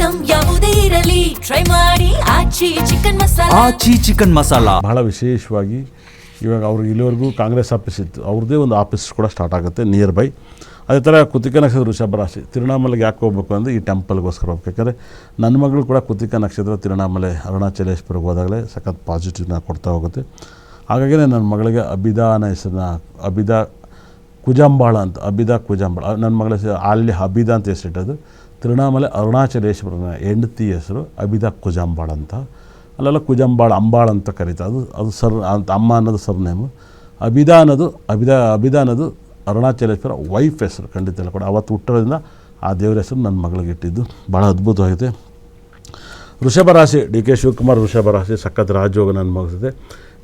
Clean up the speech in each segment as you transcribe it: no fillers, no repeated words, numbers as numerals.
Item ಯಾವುದೇ ಇರಲಿ try ಮಾಡಿ ಆಚಿ ಚಿಕನ್ ಮಸಾಲಾ. ಬಹಳ ವಿಶೇಷವಾಗಿ ಇವಾಗ ಅವ್ರಿಗೆ ಇಲ್ಲಿವರೆಗೂ ಕಾಂಗ್ರೆಸ್ ಆಫೀಸ್ ಇತ್ತು, ಅವ್ರದ್ದೇ ಒಂದು ಆಫೀಸ್ ಕೂಡ ಸ್ಟಾರ್ಟ್ ಆಗುತ್ತೆ ನಿಯರ್ ಬೈ. ಅದೇ ಥರ ಕೃತಿಕ ನಕ್ಷತ್ರ ವೃಷಭ ರಾಶಿ ತಿರುವಣ್ಣಾಮಲೆಗೆ ಯಾಕೆ ಹೋಗ್ಬೇಕು ಅಂದರೆ ಈ ಟೆಂಪಲ್ಗೋಸ್ಕರ ಹೋಗ್ಬೇಕು. ಯಾಕಂದರೆ ನನ್ನ ಮಗಳು ಕೂಡ ಕೃತಿಕ ನಕ್ಷತ್ರ ತಿರುವಣ್ಣಾಮಲೆ ಅರುಣಾಚಲೇಶ್ವರಿಗೆ ಹೋದಾಗಲೇ ಸಖತ್ ಪಾಸಿಟಿವ್ನ ಕೊಡ್ತಾ ಹೋಗುತ್ತೆ. ಹಾಗಾಗಿಯೇ ನನ್ನ ಮಗಳಿಗೆ ಅಬಿದಾನ ಹೆಸರನ್ನ ಅಬಿದಾ ಕುಜಂಬಾಳ ಅಂತ, ಅಬಿದಾ ಕುಜಂಬಾಳ ನನ್ನ ಮಗಳ ಹೆಸರು ಅಲ್ಲಿ ಅಬಿದಾ ಅಂತ ಹೆಸರಿಟ್ಟದು. ತಿರುವಣ್ಣಾಮಲೆ ಅರುಣಾಚಲೇಶ್ವರನ ಹೆಂಡತಿ ಹೆಸರು ಅಬಿದಾ ಕುಜಂಬಾಳ ಅಂತ. ಅಲ್ಲೆಲ್ಲ ಕುಜಂಬಾಳ ಅಂಬಾಳ್ ಅಂತ ಕರೀತಾರೆ. ಅದು ಸರ್ ಅಂತ ಅಮ್ಮ ಅನ್ನೋದು ಸರ್ನೇಮು. ಅಬಿದಾ ಅನ್ನೋದು ಅರುಣಾಚಲೇಶ್ವರ ವೈಫ್ ಹೆಸರು. ಖಂಡಿತ ಎಲ್ಲ ಕೂಡ ಅವತ್ತು ಹುಟ್ಟೋದ್ರಿಂದ ಆ ದೇವರ ಹೆಸರು ನನ್ನ ಮಗಳಿಗೆ ಇಟ್ಟಿದ್ದು. ಭಾಳ ಅದ್ಭುತವಾಗಿದೆ. ವೃಷಭ ರಾಶಿ ಡಿ ಕೆ ಶಿವಕುಮಾರ್ ವೃಷಭ ರಾಶಿ ಸಖತ್ ರಾಜಯೋಗ ನನ್ನ ಮಗಿಸಿದೆ.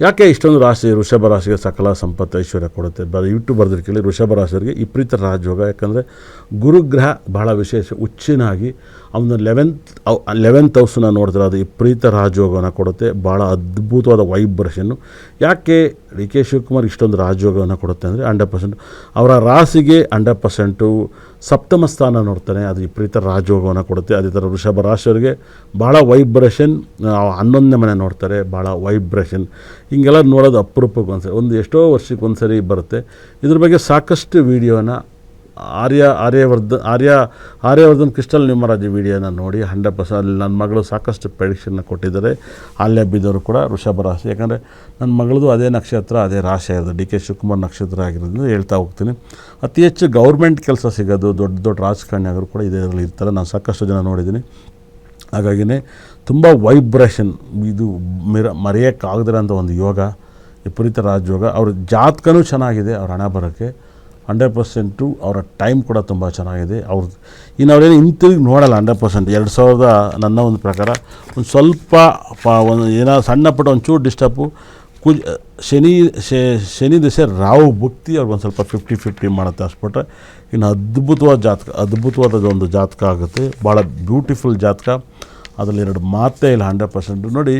ಯಾಕೆ ಇಷ್ಟೊಂದು ರಾಶಿ ವೃಷಭ ರಾಶಿಗೆ ಸಕಲ ಸಂಪತ್ತು ಐಶ್ವರ್ಯ ಕೊಡುತ್ತೆ ಯೂಟ್ಯೂಬ್ ಬರೆದಿರ್ ಕೇಳಿ. ವೃಷಭ ರಾಶಿಯವರಿಗೆ ವಿಪರೀತ ರಾಜಯೋಗ. ಯಾಕಂದರೆ ಗುರುಗ್ರಹ ಭಾಳ ವಿಶೇಷ ಉಚ್ಚಿನಾಗಿ ಅವನು 11th ಹೌಸನ್ನ ನೋಡಿದ್ರೆ ಅದು ವಿಪರೀತ ರಾಜಯೋಗವನ್ನು ಕೊಡುತ್ತೆ. ಭಾಳ ಅದ್ಭುತವಾದ ವೈಬ್ರೇಷನ್ನು. ಯಾಕೆ ಡಿ ಕೆ ಶಿವಕುಮಾರ್ ಇಷ್ಟೊಂದು ರಾಜಯೋಗವನ್ನು ಕೊಡುತ್ತೆ ಅಂದರೆ 100% ಅವರ ರಾಶಿಗೆ 100% ಸಪ್ತಮ ಸ್ಥಾನ ನೋಡ್ತಾನೆ, ಅದು ವಿಪರೀತ ರಾಜಯೋಗವನ್ನು ಕೊಡುತ್ತೆ. ಅದೇ ಥರ ವೃಷಭ ರಾಶಿಯವರಿಗೆ ಭಾಳ ವೈಬ್ರೇಷನ್. 11ನೇ ಮನೆ ನೋಡ್ತಾರೆ, ಭಾಳ ವೈಬ್ರೇಷನ್. ಹಿಂಗೆಲ್ಲ ನೋಡೋದು ಅಪರೂಪಕ್ಕೆ ಒಂದು ಎಷ್ಟೋ ವರ್ಷಕ್ಕೆ ಒಂದು ಸರಿ ಬರುತ್ತೆ. ಇದ್ರ ಬಗ್ಗೆ ಸಾಕಷ್ಟು ವೀಡಿಯೋನ ಆರ್ಯವರ್ಧನ್ ಕ್ರಿಸ್ಟಲ್ ನ್ಯೂಮರಾಜಿ ವೀಡಿಯೋನ ನೋಡಿ 100% ಅಲ್ಲಿ ನನ್ನ ಮಗಳು ಸಾಕಷ್ಟು ಪ್ರೆಡಿಕ್ಷನ್ನ ಕೊಟ್ಟಿದ್ದಾರೆ. ಅಲ್ಲೇ ಬಿದ್ದವರು ಕೂಡ ವೃಷಭ ರಾಶಿ. ಯಾಕಂದರೆ ನನ್ನ ಮಗಳದು ಅದೇ ನಕ್ಷತ್ರ ಅದೇ ರಾಶಿ ಆಗಿರೋದು, ಡಿ ಕೆ ಶಿವಕುಮಾರ್ ನಕ್ಷತ್ರ ಆಗಿರೋದ್ರಿಂದ ಹೇಳ್ತಾ ಹೋಗ್ತೀನಿ. ಅತಿ ಹೆಚ್ಚು ಗೌರ್ಮೆಂಟ್ ಕೆಲಸ ಸಿಗೋದು ದೊಡ್ಡ ರಾಜಕಾರಣಿಯಾಗರು ಕೂಡ ಇದರಲ್ಲಿ ಇರ್ತಾರೆ. ನಾನು ಸಾಕಷ್ಟು ಜನ ನೋಡಿದ್ದೀನಿ. ಹಾಗಾಗಿಯೇ ತುಂಬ ವೈಬ್ರೇಷನ್. ಇದು ಮರೆಯೋಕ್ಕಾಗದಿರೋ ಅಂಥ ಒಂದು ಯೋಗ, ವಿಪರೀತ ರಾಜಯೋಗ. ಅವ್ರ ಜಾತಕನೂ ಚೆನ್ನಾಗಿದೆ, ಅವ್ರ ಹಣ ಬರೋಕ್ಕೆ 100%. ಅವರ ಟೈಮ್ ಕೂಡ ತುಂಬ ಚೆನ್ನಾಗಿದೆ. ಇನ್ನು ಅವರೇನು ಹಿಂತಿರುಗಿ ನೋಡಲ್ಲ 100%. 2000 ನನ್ನ ಒಂದು ಪ್ರಕಾರ ಒಂದು ಸ್ವಲ್ಪ ಏನೋ ಸಣ್ಣ ಪುಟ್ಟ ಒಂಚೂರು ಡಿಸ್ಟರ್ಬು ಶನಿ ದಿಸೆ ರಾಹು ಭಕ್ತಿ ಅವ್ರಿಗೊಂದು ಸ್ವಲ್ಪ 50-50 ಮಾಡುತ್ತೆ ಅಷ್ಟುಬಿಟ್ರೆ ಇನ್ನು ಅದ್ಭುತವಾದ ಒಂದು ಜಾತಕ ಆಗುತ್ತೆ. ಭಾಳ ಬ್ಯೂಟಿಫುಲ್ ಜಾತಕ, ಅದರಲ್ಲಿ 2 ಮಾತೇ ಇಲ್ಲ. 100% ನೋಡಿ,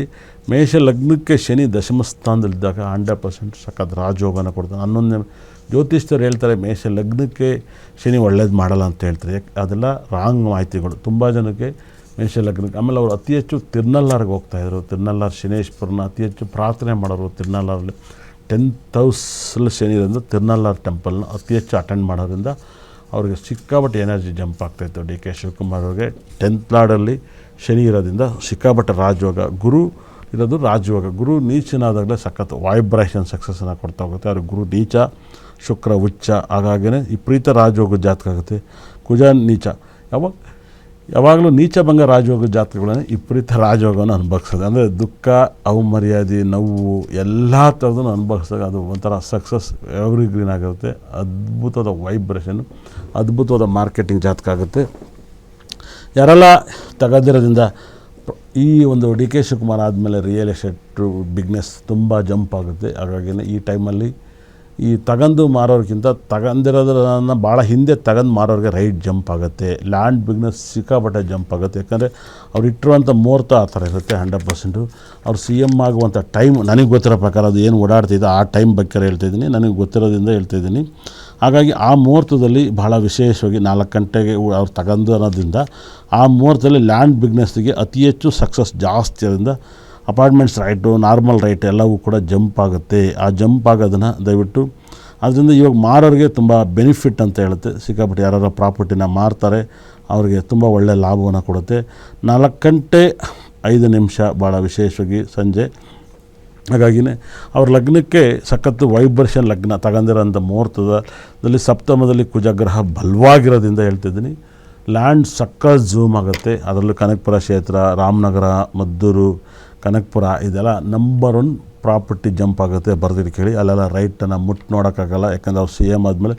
ಮೇಷ ಲಗ್ನಕ್ಕೆ ಶನಿ ದಶಮ ಸ್ಥಾನದಲ್ಲಿದ್ದಾಗ 100% ಸಖತ್ ರಾಜಯೋಗನ ಕೊಡ್ತಾನೆ. 11ನೇ ಜ್ಯೋತಿಷ್ಯರು ಹೇಳ್ತಾರೆ ಮೇಷ ಲಗ್ನಕ್ಕೆ ಶನಿ ಒಳ್ಳೇದು ಮಾಡಲ್ಲ ಅಂತ ಹೇಳ್ತಾರೆ. ಅದೆಲ್ಲ ರಾಂಗ್ ಮಾಹಿತಿಗಳು ತುಂಬ ಜನಕ್ಕೆ. ಮೇಷ ಲಗ್ನಕ್ಕೆ ಆಮೇಲೆ ಅವರು ಅತಿ ಹೆಚ್ಚು ತಿರುನಲ್ಲಾರ್ಗೆ ಹೋಗ್ತಾಯಿದ್ರು. ತಿರುನಲ್ಲಾರು ಶನೇಶ್ವರನ ಅತಿ ಹೆಚ್ಚು ಪ್ರಾರ್ಥನೆ ಮಾಡೋರು. ತಿರುನಲ್ಲಾರಲ್ಲಿ 10th ಹೌಸಲ್ಲಿ ಶನಿ ಇರೋದ್ರಿಂದ ತಿರುನಲ್ಲಾರು ಟೆಂಪಲ್ನ ಅತಿ ಹೆಚ್ಚು ಅಟೆಂಡ್ ಮಾಡೋದ್ರಿಂದ ಅವ್ರಿಗೆ ಸಿಕ್ಕಾಪಟ್ಟೆ ಎನರ್ಜಿ ಜಂಪ್ ಆಗ್ತಾಯಿತ್ತು. ಡಿ ಕೆ ಶಿವಕುಮಾರ್ ಅವ್ರಿಗೆ 10th ಲಾರ್ಡಲ್ಲಿ ಶನಿ ಇರೋದ್ರಿಂದ ಸಿಕ್ಕಾಪಟ್ಟೆ ರಾಜಯೋಗ. ಗುರು ಇರೋದು ರಾಜಯೋಗ. ಗುರು ನೀಚನಾದಾಗಲೇ ಸಖತ್ ವೈಬ್ರೇಷನ್ ಸಕ್ಸಸ್ಸನ್ನು ಕೊಡ್ತಾ ಹೋಗುತ್ತೆ. ಅವ್ರಿಗೆ ಗುರು ನೀಚ, ಶುಕ್ರ ಉಚ್ಚ, ಹಾಗಾಗಿಯೇ ವಿಪರೀತ ರಾಜಯೋಗ ಜಾತಕ ಆಗುತ್ತೆ. ಕುಜ ನೀಚ ಯಾವಾಗಲೂ ನೀಚಭಂಗ ರಾಜಯೋಗ ಜಾತಕಗಳನ್ನೇ ವಿಪರೀತ ರಾಜಯೋಗವನ್ನು ಅನುಭವಿಸೋದು. ಅಂದರೆ ದುಃಖ, ಅವಮರ್ಯಾದೆ, ನೋವು ಎಲ್ಲ ಥರದನ್ನು ಅನುಭವಿಸಿದಾಗ ಅದು ಒಂಥರ ಸಕ್ಸಸ್ ಎವ್ರಿಗ್ರೀನ್ ಆಗಿರುತ್ತೆ. ಅದ್ಭುತವಾದ ವೈಬ್ರೇಷನ್ನು, ಅದ್ಭುತವಾದ ಮಾರ್ಕೆಟಿಂಗ್ ಜಾತಕ ಆಗುತ್ತೆ. ಯಾರೆಲ್ಲ ತಗದಿರೋದ್ರಿಂದ ಈ ಒಂದು ಡಿ ಕೆ ಶಿವಕುಮಾರ್ ಆದಮೇಲೆ ರಿಯಲ್ ಎಸ್ಟೇಟು ಬಿಗ್ನೆಸ್ ತುಂಬ ಜಂಪ್ ಆಗುತ್ತೆ. ಹಾಗಾಗಿಯೇ ಈ ಟೈಮಲ್ಲಿ ಈ ತಗಂದು ಮಾರೋರಿಗಿಂತ ತಗಂದಿರೋದನ್ನು ಭಾಳ ಹಿಂದೆ ತಗಂದು ಮಾರೋರಿಗೆ ರೈಟ್ ಜಂಪ್ ಆಗುತ್ತೆ. ಲ್ಯಾಂಡ್ ಬಿಗ್ನೆಸ್ ಸಿಕ್ಕಾಪಟ್ಟೆ ಜಂಪ್ ಆಗುತ್ತೆ. ಯಾಕಂದರೆ ಅವ್ರು ಇಟ್ಟಿರುವಂಥ ಮುಹೂರ್ತ ಆ ಥರ ಇರುತ್ತೆ. 100% ಅವ್ರು CM ಆಗುವಂಥ ಟೈಮ್ ನನಗೆ ಗೊತ್ತಿರೋ ಪ್ರಕಾರ ಅದು ಏನು ಓಡಾಡ್ತಿದ್ದೆ ಆ ಟೈಮ್ ಬಗ್ಗೆ ಹೇಳ್ತಾಯಿದ್ದೀನಿ, ನನಗೆ ಗೊತ್ತಿರೋದ್ರಿಂದ ಹೇಳ್ತಾಯಿದ್ದೀನಿ. ಹಾಗಾಗಿ ಆ ಮುಹೂರ್ತದಲ್ಲಿ ಭಾಳ ವಿಶೇಷವಾಗಿ 4 ಗಂಟೆಗೆ ಅವ್ರು ತಗಂದು ಅನ್ನೋದ್ರಿಂದ ಆ ಮುಹೂರ್ತದಲ್ಲಿ ಲ್ಯಾಂಡ್ ಬಿಗ್ನೆಸ್ಸಿಗೆ ಅತಿ ಹೆಚ್ಚು ಸಕ್ಸಸ್ ಜಾಸ್ತಿ. ಅದರಿಂದ ಅಪಾರ್ಟ್ಮೆಂಟ್ಸ್ ರೈಟು, ನಾರ್ಮಲ್ ರೈಟ್ ಎಲ್ಲವೂ ಕೂಡ ಜಂಪ್ ಆಗುತ್ತೆ. ಆ ಜಂಪ್ ಆಗೋದನ್ನು ದಯವಿಟ್ಟು ಅದರಿಂದ ಇವಾಗ ಮಾರೋರಿಗೆ ತುಂಬ ಬೆನಿಫಿಟ್ ಅಂತ ಹೇಳುತ್ತೆ. ಸಿಕ್ಕಾಪಟ್ಟೆ ಯಾರು ಪ್ರಾಪರ್ಟಿನ ಮಾರ್ತಾರೆ ಅವರಿಗೆ ತುಂಬ ಒಳ್ಳೆಯ ಲಾಭವನ್ನು ಕೊಡುತ್ತೆ. 4 ಗಂಟೆ 5 ನಿಮಿಷ ಭಾಳ ವಿಶೇಷವಾಗಿ ಸಂಜೆ. ಹಾಗಾಗಿಯೇ ಅವ್ರ ಲಗ್ನಕ್ಕೆ ಸಖತ್ತು ವೈಬ್ರೇಷನ್ ಲಗ್ನ ತಗೊಂಡಿರೋಂಥ ಮುಹೂರ್ತದಲ್ಲಿ ಸಪ್ತಮದಲ್ಲಿ ಕುಜಗ್ರಹ ಬಲವಾಗಿರೋದ್ರಿಂದ ಹೇಳ್ತಿದ್ದೀನಿ. ಲ್ಯಾಂಡ್ ಸಕ್ಕತ್ ಝೂಮ್ ಆಗುತ್ತೆ. ಅದರಲ್ಲೂ ಕನಕಪುರ ಕ್ಷೇತ್ರ, ರಾಮನಗರ, ಮದ್ದೂರು, ಕನಕಪುರ ಇದೆಲ್ಲ ನಂಬರ್ 1 ಪ್ರಾಪರ್ಟಿ ಜಂಪ್ ಆಗುತ್ತೆ. ಬರೆದಿರಿ ಕೇಳಿ. ಅಲ್ಲೆಲ್ಲ ರೈಟನ್ನು ನೋಡೋಕ್ಕಾಗಲ್ಲ. ಯಾಕಂದರೆ ಅವ್ರು CM ಆದಮೇಲೆ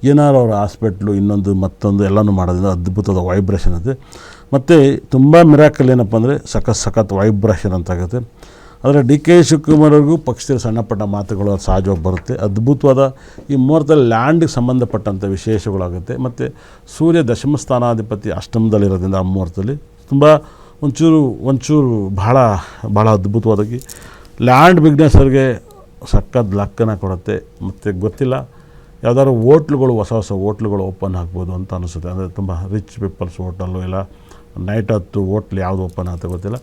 ಏನಾರು ಅವ್ರ ಹಾಸ್ಪಿಟ್ಲು ಇನ್ನೊಂದು ಮತ್ತೊಂದು ಎಲ್ಲನೂ ಮಾಡೋದ್ರಿಂದ ಅದ್ಭುತವಾದ ವೈಬ್ರೇಷನ್ ಇದೆ. ಮತ್ತು ತುಂಬ ಮಿರಾಕಲ್ ಏನಪ್ಪ ಅಂದರೆ ಸಖತ್ ವೈಬ್ರೇಷನ್ ಅಂತಾಗುತ್ತೆ. ಆದರೆ ಡಿ ಕೆ ಶಿವಕುಮಾರ್ ಅವ್ರಿಗೂ ಪಕ್ಷದಲ್ಲಿ ಸಣ್ಣ ಪಟ್ಟ ಮಾತುಗಳು ಸಹಜವಾಗಿ ಬರುತ್ತೆ. ಅದ್ಭುತವಾದ ಈ ಮುಹೂರ್ತದಲ್ಲಿ ಲ್ಯಾಂಡಿಗೆ ಸಂಬಂಧಪಟ್ಟಂಥ ವಿಶೇಷಗಳಾಗುತ್ತೆ. ಮತ್ತು ಸೂರ್ಯ ದಶಮ ಸ್ಥಾನಾಧಿಪತಿ ಅಷ್ಟಮದಲ್ಲಿರೋದ್ರಿಂದ ಆ ಮುಹೂರ್ತದಲ್ಲಿ ತುಂಬ ಒಂಚೂರು ಭಾಳ ಅದ್ಭುತವಾದಾಗಿ ಲ್ಯಾಂಡ್ ಬಿಗ್ನೆಸ್ಸವ್ರಿಗೆ ಸಖತ್ ಲಕ್ಕನ್ನು ಕೊಡುತ್ತೆ. ಮತ್ತು ಗೊತ್ತಿಲ್ಲ ಯಾವ್ದಾದ್ರು ಹೋಟ್ಲುಗಳು ಹೊಸ ಹೋಟ್ಲುಗಳು ಓಪನ್ ಆಗ್ಬೋದು ಅಂತ ಅನಿಸುತ್ತೆ. ಅಂದರೆ ತುಂಬ ರಿಚ್ ಪೀಪಲ್ಸ್ ಹೋಟೆಲ್ಲು ಇಲ್ಲ ನೈಟ್ ಹೊತ್ತು ಹೋಟ್ಲ್ ಯಾವುದು ಓಪನ್ ಆಗುತ್ತೆ ಗೊತ್ತಿಲ್ಲ.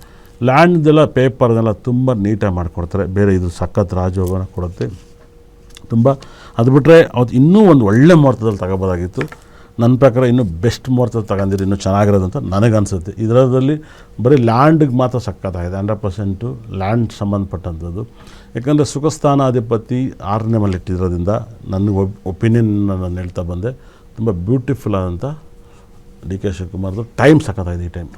ಲ್ಯಾಂಡ್ದೆಲ್ಲ ಪೇಪರ್ನೆಲ್ಲ ತುಂಬ ನೀಟಾಗಿ ಮಾಡಿಕೊಡ್ತಾರೆ. ಬೇರೆ ಇದು ಸಖತ್ ರಾಜಯೋಗನ ಕೊಡುತ್ತೆ ತುಂಬ. ಅದು ಬಿಟ್ಟರೆ ಅವತ್ತು ಇನ್ನೂ ಒಂದು ಒಳ್ಳೆ ಮುಹೂರ್ತದಲ್ಲಿ ತಗೋಬೋದಾಗಿತ್ತು. ನನ್ನ ಪ್ರಕಾರ ಇನ್ನೂ ಬೆಸ್ಟ್ ಮುಹೂರ್ತ ತಗೊಂಡಿರಿ ಇನ್ನೂ ಚೆನ್ನಾಗಿರೋದು ಅಂತ ನನಗನ್ಸುತ್ತೆ. ಇದರಲ್ಲಿ ಬರೀ ಲ್ಯಾಂಡಿಗೆ ಮಾತ್ರ ಸಕ್ಕತ್ತಾಗಿದೆ, 100% ಲ್ಯಾಂಡ್ ಸಂಬಂಧಪಟ್ಟಂಥದ್ದು. ಯಾಕಂದರೆ ಸುಖಸ್ಥಾನಾಧಿಪತಿ 6ನೇ ಮನೇಲಿ ಇಟ್ಟಿರೋದ್ರಿಂದ ನನಗೆ ಒಪಿನಿಯನ್ ನಾನು ಹೇಳ್ತಾ ಬಂದೆ. ತುಂಬ ಬ್ಯೂಟಿಫುಲ್ ಆದಂಥ ಡಿ ಕೆ ಶಿವಕುಮಾರ್ದು ಟೈಮ್ ಸಕ್ಕತ್ತಾಗಿದೆ ಈ ಟೈಮ್.